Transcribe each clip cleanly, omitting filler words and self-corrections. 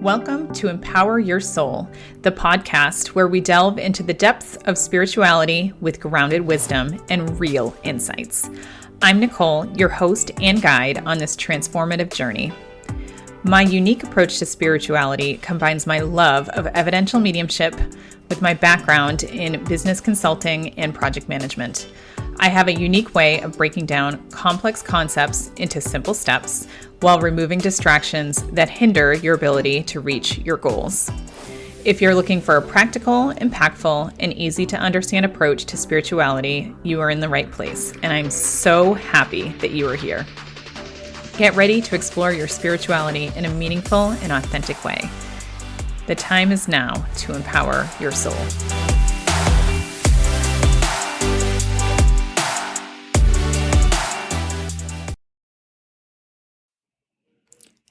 Welcome to Empower Your Soul, the podcast where we delve into the depths of spirituality with grounded wisdom and real insights. I'm Nicole, your host and guide on this transformative journey. My unique approach to spirituality combines my love of evidential mediumship with my background in business consulting and project management. I have a unique way of breaking down complex concepts into simple steps while removing distractions that hinder your ability to reach your goals. If you're looking for a practical, impactful, and easy to understand approach to spirituality, you are in the right place, and I'm so happy that you are here. Get ready to explore your spirituality in a meaningful and authentic way. The time is now to empower your soul.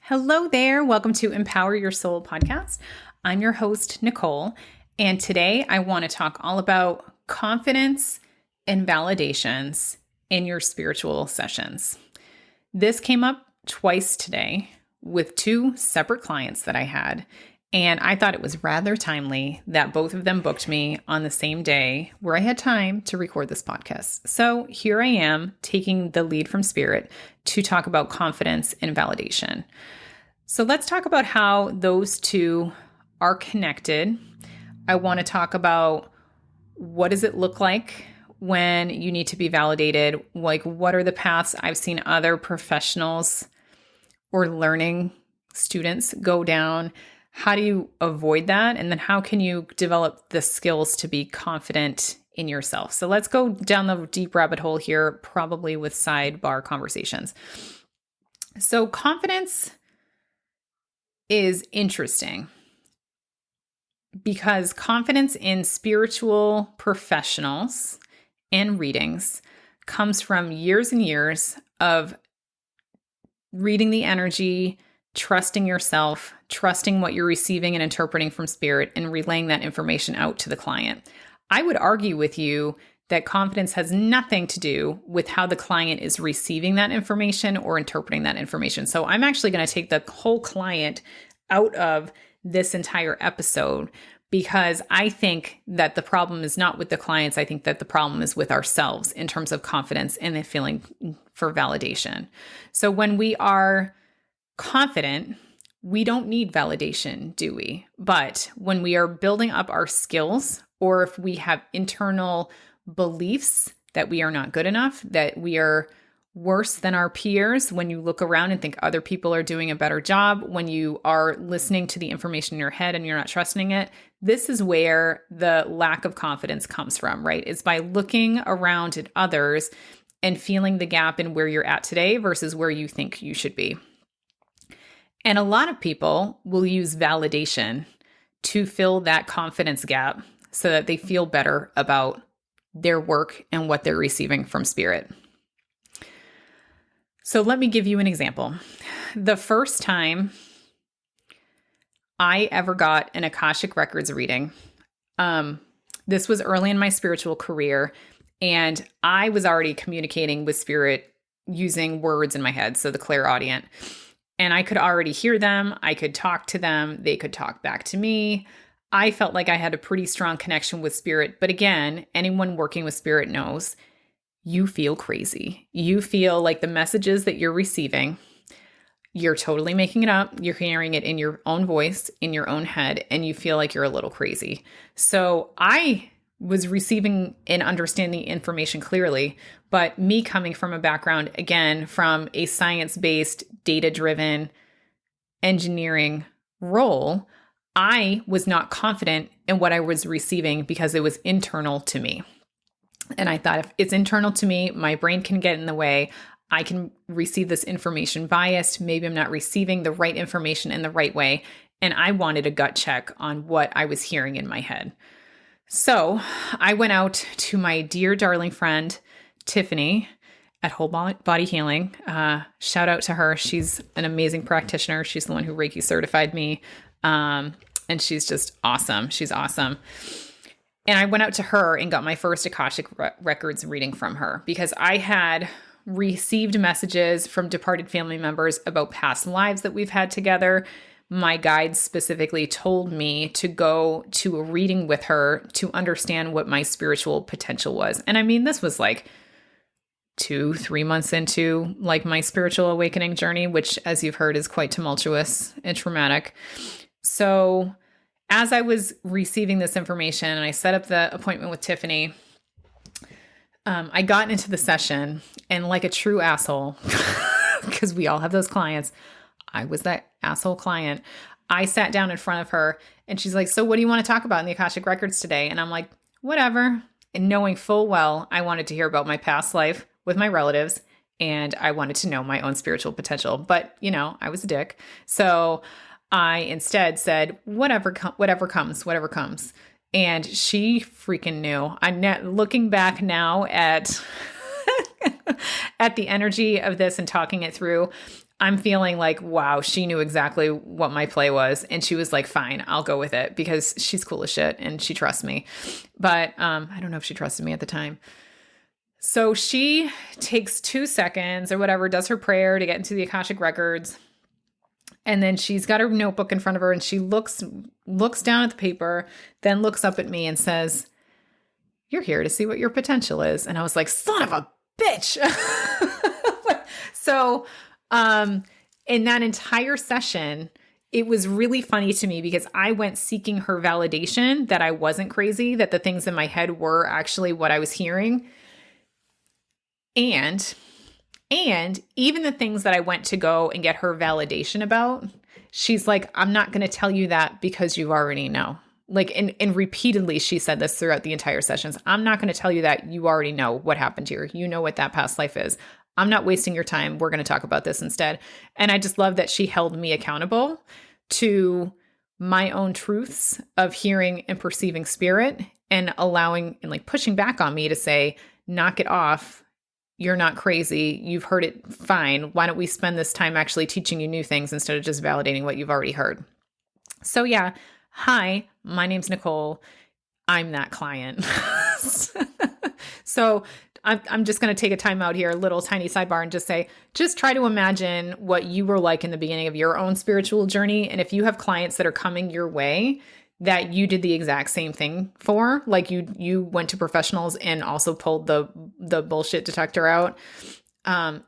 Hello there. Welcome to Empower Your Soul podcast. I'm your host, Nicole, and today I want to talk all about confidence and validations in your spiritual sessions. This came up twice today with two separate clients that I had, and I thought it was rather timely that both of them booked me on the same day where I had time to record this podcast. So here I am taking the lead from Spirit to talk about confidence and validation. So let's talk about how those two are connected. I want to talk about what does it look like when you need to be validated? Like, what are the paths I've seen other professionals or learning students go down? How do you avoid that? And then how can you develop the skills to be confident in yourself? So let's go down the deep rabbit hole here, probably with sidebar conversations. So confidence is interesting because confidence in spiritual professionals and readings comes from years and years of reading the energy, trusting yourself, trusting what you're receiving and interpreting from Spirit, and relaying that information out to the client. I would argue with you that confidence has nothing to do with how the client is receiving that information or interpreting that information. So I'm actually going to take the whole client out of this entire episode because I think that the problem is not with the clients. I think that the problem is with ourselves in terms of confidence and the feeling for validation. So when we are confident, we don't need validation, do we? But when we are building up our skills, or if we have internal beliefs that we are not good enough, that we are worse than our peers, when you look around and think other people are doing a better job, when you are listening to the information in your head and you're not trusting it, this is where the lack of confidence comes from, right? It's by looking around at others and feeling the gap in where you're at today versus where you think you should be. And a lot of people will use validation to fill that confidence gap so that they feel better about their work and what they're receiving from Spirit. So let me give you an example. The first time I ever got an Akashic Records reading, this was early in my spiritual career, and I was already communicating with Spirit using words in my head, so the clairaudient. And I could already hear them. I could talk to them. They could talk back to me. I felt like I had a pretty strong connection with Spirit. But again, anyone working with Spirit knows you feel crazy. You feel like the messages that you're receiving, you're totally making it up. You're hearing it in your own voice, in your own head, and you feel like you're a little crazy. So I was receiving and understanding information clearly, but me coming from a background, again, from a science-based, data-driven engineering role, I was not confident in what I was receiving because it was internal to me. And I thought, if it's internal to me, my brain can get in the way. I can receive this information biased. Maybe I'm not receiving the right information in the right way. And I wanted a gut check on what I was hearing in my head. So I went out to my dear darling friend, Tiffany, at Whole Body Healing. Shout out to her. She's an amazing practitioner. She's the one who Reiki certified me. And she's just awesome. She's awesome. And I went out to her and got my first Akashic Records reading from her because I had received messages from departed family members about past lives that we've had together. my guides specifically told me to go to a reading with her to understand what my spiritual potential was. And I mean, this was like 2-3 months into like my spiritual awakening journey, which, as you've heard, is quite tumultuous and traumatic. So as I was receiving this information and I set up the appointment with Tiffany, I got into the session, and like a true asshole, because we all have those clients, I was that asshole client. I sat down in front of her and she's like, "So what do you want to talk about in the Akashic Records today?" And I'm like, "Whatever." And knowing full well, I wanted to hear about my past life with my relatives, and I wanted to know my own spiritual potential. But, I was a dick. So I instead said, whatever comes. And she freaking knew. Looking back now at at the energy of this and talking it through, I'm feeling like, wow, she knew exactly what my play was. And she was like, fine, I'll go with it, because she's cool as shit and she trusts me. But I don't know if she trusted me at the time. So she takes 2 seconds or whatever, does her prayer to get into the Akashic Records. And then she's got her notebook in front of her and she looks down at the paper, then looks up at me and says, "You're here to see what your potential is." And I was like, son of a bitch. So in that entire session, it was really funny to me because I went seeking her validation that I wasn't crazy, that the things in my head were actually what I was hearing. And even the things that I went to go and get her validation about, she's like, "I'm not going to tell you that because you already know." Like, and repeatedly, she said this throughout the entire sessions. "I'm not going to tell you that. You already know what happened here. You know what that past life is. I'm not wasting your time. We're going to talk about this instead." And I just love that she held me accountable to my own truths of hearing and perceiving spirit, and allowing and like pushing back on me to say, "Knock it off. You're not crazy. You've heard it fine. Why don't we spend this time actually teaching you new things instead of just validating what you've already heard?" So yeah, hi, my name's Nicole. I'm that client. So I'm just going to take a time out here, a little tiny sidebar, and just say, just try to imagine what you were like in the beginning of your own spiritual journey. And if you have clients that are coming your way that you did the exact same thing for, like you went to professionals and also pulled the bullshit detector out,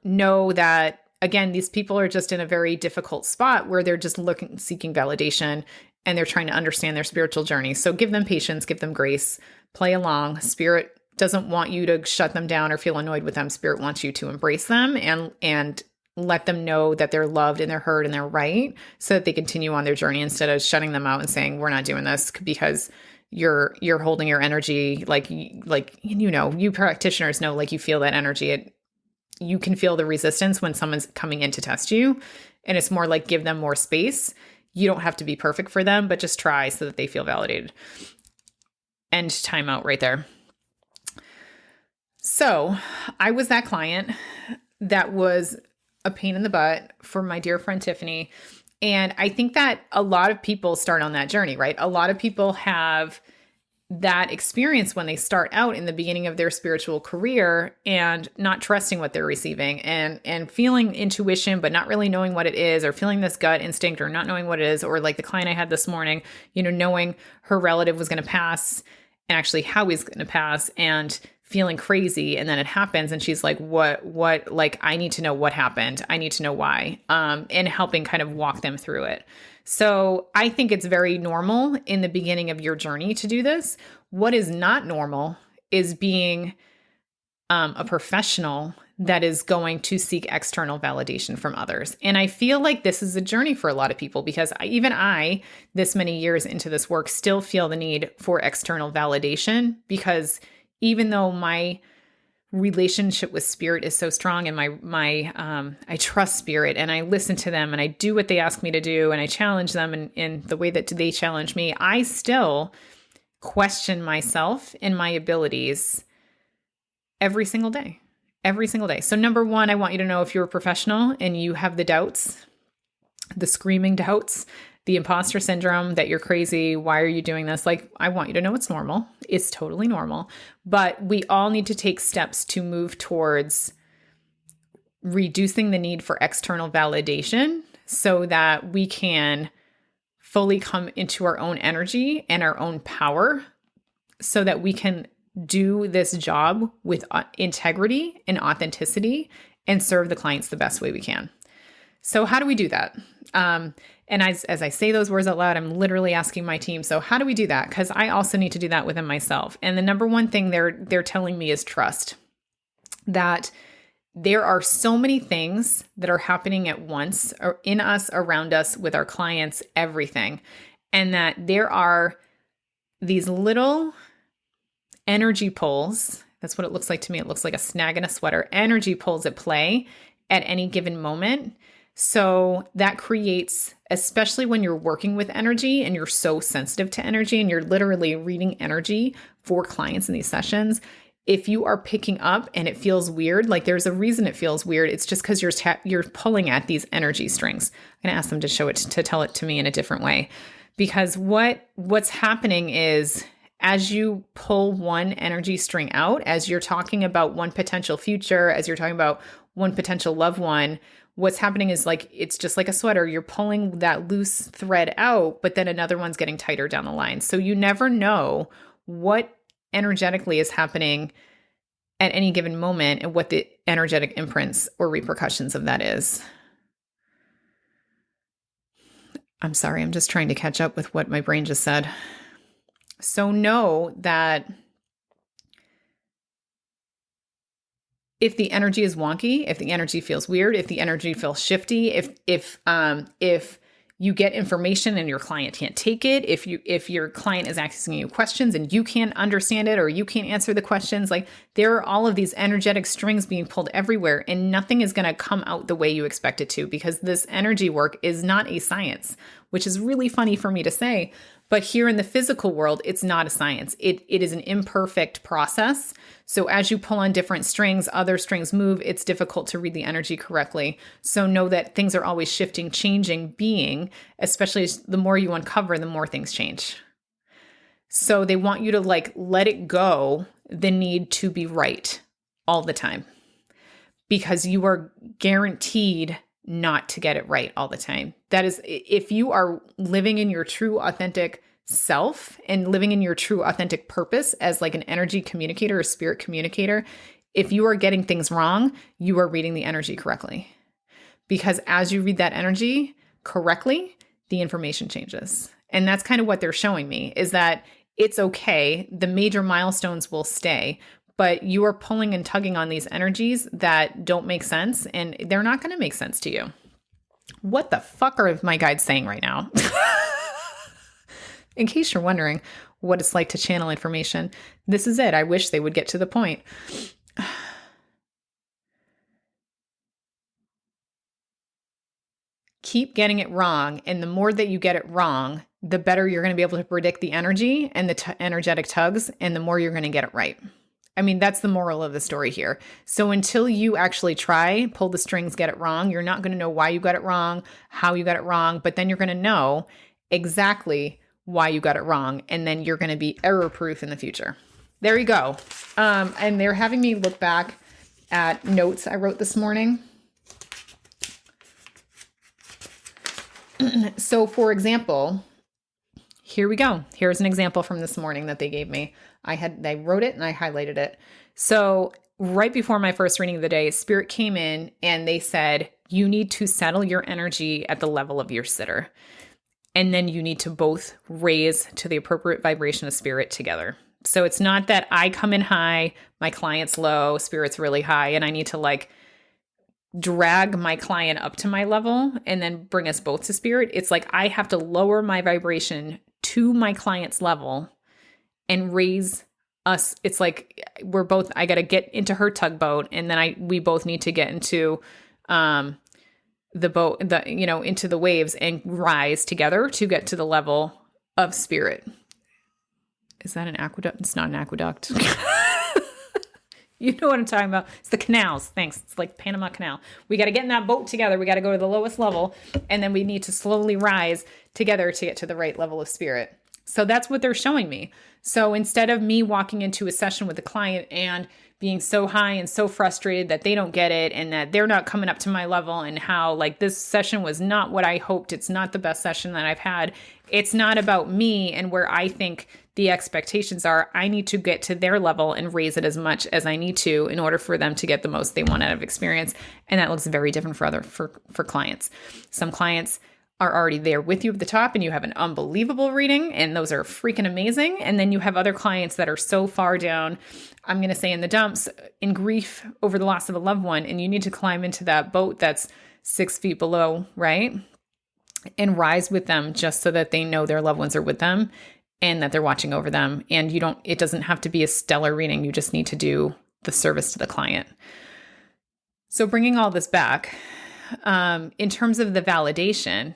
know that, again, these people are just in a very difficult spot where they're just seeking validation, and they're trying to understand their spiritual journey. So give them patience, give them grace, play along. Spirit doesn't want you to shut them down or feel annoyed with them. Spirit wants you to embrace them and let them know that they're loved and they're heard and they're right, so that they continue on their journey, instead of shutting them out and saying, "We're not doing this because you're holding your energy." You practitioners know, like, you feel that energy. You can feel the resistance when someone's coming in to test you, and it's more like, give them more space. You don't have to be perfect for them, but just try so that they feel validated. End time out right there. So I was that client that was a pain in the butt for my dear friend Tiffany. And I think that a lot of people start on that journey, right? A lot of people have that experience when they start out in the beginning of their spiritual career, and not trusting what they're receiving, and feeling intuition, but not really knowing what it is, or feeling this gut instinct, or not knowing what it is. Or like the client I had this morning, knowing her relative was going to pass, and actually how he's going to pass, and feeling crazy. And then it happens. And she's like, what, like, I need to know what happened. I need to know why, and helping kind of walk them through it. So I think it's very normal in the beginning of your journey to do this. What is not normal is being a professional that is going to seek external validation from others. And I feel like this is a journey for a lot of people, because even I, this many years into this work, still feel the need for external validation, because even though my relationship with spirit is so strong, and I trust spirit, and I listen to them, and I do what they ask me to do, and I challenge them in the way that they challenge me, I still question myself and my abilities every single day. Every single day. So number one, I want you to know, if you're a professional and you have the doubts, the screaming doubts, the imposter syndrome, that you're crazy, why are you doing this? Like, I want you to know it's normal. It's totally normal. But we all need to take steps to move towards reducing the need for external validation, so that we can fully come into our own energy and our own power so that we can do this job with integrity and authenticity and serve the clients the best way we can. So how do we do that? And as I say those words out loud, I'm literally asking my team, so how do we do that? Because I also need to do that within myself. And the number one thing they're telling me is trust. That there are so many things that are happening at once or in us, around us, with our clients, everything. And that there are these little energy pulls. That's what it looks like to me. It looks like a snag in a sweater. Energy pulls at play at any given moment. So that creates, especially when you're working with energy and you're so sensitive to energy and you're literally reading energy for clients in these sessions, if you are picking up and it feels weird, like there's a reason it feels weird, it's just because you're pulling at these energy strings. I'm gonna ask them to tell it to me in a different way, because what's happening is as you pull one energy string out, as you're talking about one potential future, as you're talking about one potential loved one, what's happening is like it's just like a sweater. You're pulling that loose thread out, but then another one's getting tighter down the line. So you never know what energetically is happening at any given moment and what the energetic imprints or repercussions of that is. I'm sorry, I'm just trying to catch up with what my brain just said. So know that if the energy is wonky, if the energy feels weird, if the energy feels shifty, if you get information and your client can't take it, if your client is asking you questions and you can't understand it or you can't answer the questions, like there are all of these energetic strings being pulled everywhere and nothing is going to come out the way you expect it to, because this energy work is not a science, which is really funny for me to say. But here in the physical world, it's not a science. It is an imperfect process. So as you pull on different strings, other strings move. It's difficult to read the energy correctly. So know that things are always shifting, changing, being, especially as the more you uncover, the more things change. So they want you to like let it go, the need to be right all the time, because you are guaranteed not to get it right all the time. That is, if you are living in your true authentic self and living in your true authentic purpose as like an energy communicator or spirit communicator, if you are getting things wrong, you are reading the energy correctly. Because as you read that energy correctly, the information changes. And that's kind of what they're showing me, is that it's okay. The major milestones will stay, but you are pulling and tugging on these energies that don't make sense, and they're not going to make sense to you. What the fuck are my guides saying right now? In case you're wondering what it's like to channel information, this is it. I wish they would get to the point. Keep getting it wrong, and the more that you get it wrong, the better you're going to be able to predict the energy and the energetic tugs, and the more you're going to get it right. I mean, that's the moral of the story here. So until you actually try, pull the strings, get it wrong, you're not going to know why you got it wrong, how you got it wrong, but then you're going to know exactly why you got it wrong. And then you're going to be error-proof in the future. There you go. And they're having me look back at notes I wrote this morning. So for example, here we go. Here's an example from this morning that they gave me. I wrote it and I highlighted it. So right before my first reading of the day, Spirit came in and they said, you need to settle your energy at the level of your sitter. And then you need to both raise to the appropriate vibration of Spirit together. So it's not that I come in high, my client's low, Spirit's really high, and I need to like drag my client up to my level and then bring us both to Spirit. It's like I have to lower my vibration to my client's level and raise us. It's like I got to get into her tugboat, and then we both need to get into the boat, into the waves and rise together to get to the level of Spirit. Is that an aqueduct? It's not an aqueduct. You know what I'm talking about. It's the canals. Thanks. It's like Panama Canal. We got to get in that boat together. We got to go to the lowest level, and then we need to slowly rise together to get to the right level of Spirit. So that's what they're showing me. So instead of me walking into a session with a client and being so high and so frustrated that they don't get it and that they're not coming up to my level, and how like this session was not what I hoped. It's not the best session that I've had. It's not about me and where I think the expectations are. I need to get to their level and raise it as much as I need to in order for them to get the most they want out of experience. And that looks very different for clients. Some clients are already there with you at the top and you have an unbelievable reading, and those are freaking amazing. And then you have other clients that are so far down, I'm going to say in the dumps, in grief over the loss of a loved one, and you need to climb into that boat that's 6 feet below, right? And rise with them just so that they know their loved ones are with them and that they're watching over them. And it doesn't have to be a stellar reading. You just need to do the service to the client. So bringing all this back, in terms of the validation,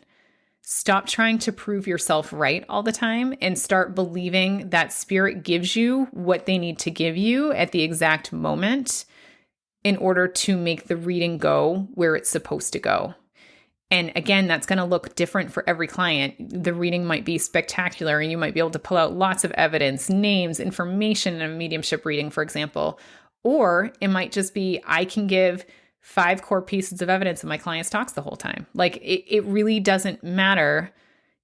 stop trying to prove yourself right all the time and start believing that spirit gives you what they need to give you at the exact moment in order to make the reading go where it's supposed to go. And again, that's going to look different for every client. The reading might be spectacular and you might be able to pull out lots of evidence, names, information in a mediumship reading, for example. Or it might just be, I can give 5 core pieces of evidence and my clients talks the whole time. Like it really doesn't matter.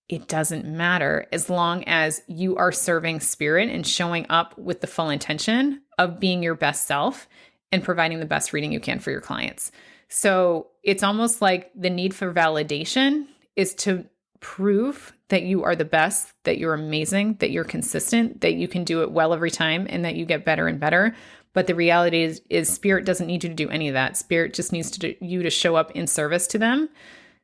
It doesn't matter as long as you are serving spirit and showing up with the full intention of being your best self and providing the best reading you can for your clients. So it's almost like the need for validation is to prove that you are the best, that you're amazing, that you're consistent, that you can do it well every time, and that you get better and better. But the reality is spirit doesn't need you to do any of that. Spirit just needs you to show up in service to them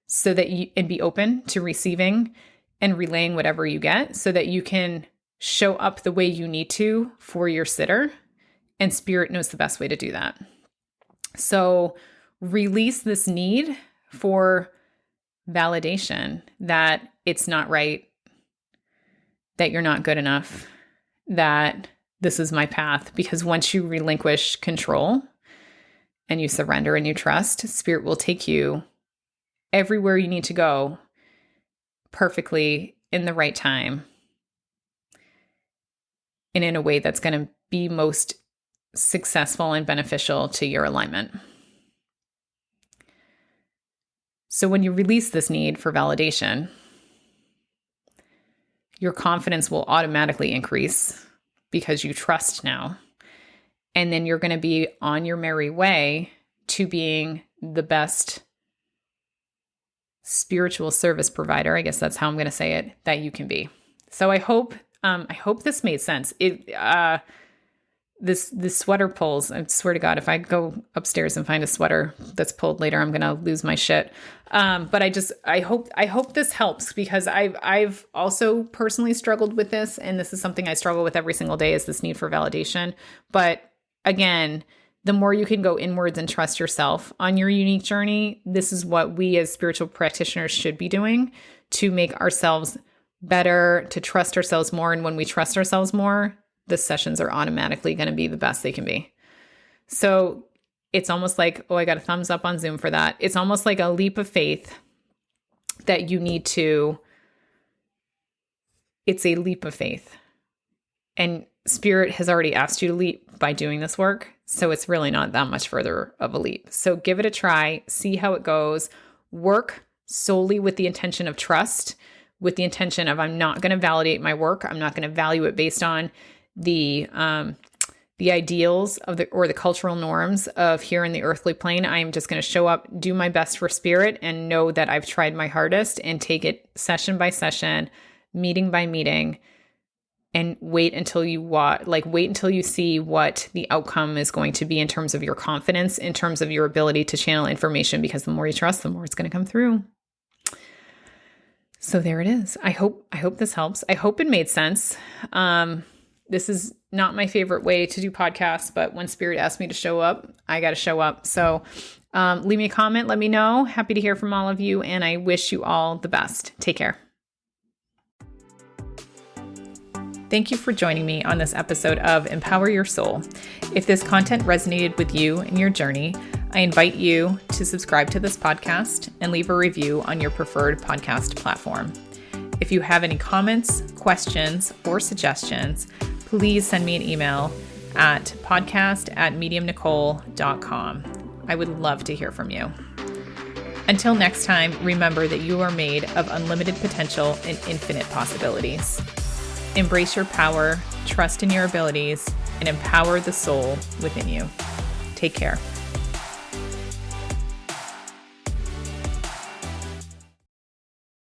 so that and be open to receiving and relaying whatever you get so that you can show up the way you need to for your sitter. And spirit knows the best way to do that. So release this need for validation that it's not right, that you're not good enough, that this is my path. Because once you relinquish control and you surrender and you trust, spirit will take you everywhere you need to go perfectly in the right time and in a way that's going to be most successful and beneficial to your alignment. So when you release this need for validation, your confidence will automatically increase because you trust now. And then you're going to be on your merry way to being the best spiritual service provider, I guess that's how I'm going to say it, that you can be. So I hope this made sense. This sweater pulls. I swear to God, if I go upstairs and find a sweater that's pulled later, I'm gonna lose my shit. But I hope this helps, because I've also personally struggled with this, and this is something I struggle with every single day, is this need for validation. But again, the more you can go inwards and trust yourself on your unique journey, this is what we as spiritual practitioners should be doing to make ourselves better, to trust ourselves more. And when we trust ourselves more, the sessions are automatically going to be the best they can be. So it's almost like, I got a thumbs up on Zoom for that. It's almost like a leap of faith that you need to, it's a leap of faith. And spirit has already asked you to leap by doing this work. So it's really not that much further of a leap. So give it a try, see how it goes, work solely with the intention of trust, with the intention of, I'm not going to validate my work. I'm not going to value it based on the ideals of the cultural norms of here in the earthly plane. I am just going to show up, do my best for spirit, and know that I've tried my hardest, and take it session by session, meeting by meeting, and wait until you see what the outcome is going to be in terms of your confidence, in terms of your ability to channel information, because the more you trust, the more it's going to come through. So there it is. I hope this helps. I hope it made sense. This is not my favorite way to do podcasts, but when spirit asked me to show up, I got to show up. So leave me a comment. Let me know. Happy to hear from all of you. And I wish you all the best. Take care. Thank you for joining me on this episode of Empower Your Soul. If this content resonated with you and your journey, I invite you to subscribe to this podcast and leave a review on your preferred podcast platform. If you have any comments, questions, or suggestions, please send me an email at podcast@mediumnicole.com. I would love to hear from you. Until next time, remember that you are made of unlimited potential and infinite possibilities. Embrace your power, trust in your abilities, and empower the soul within you. Take care.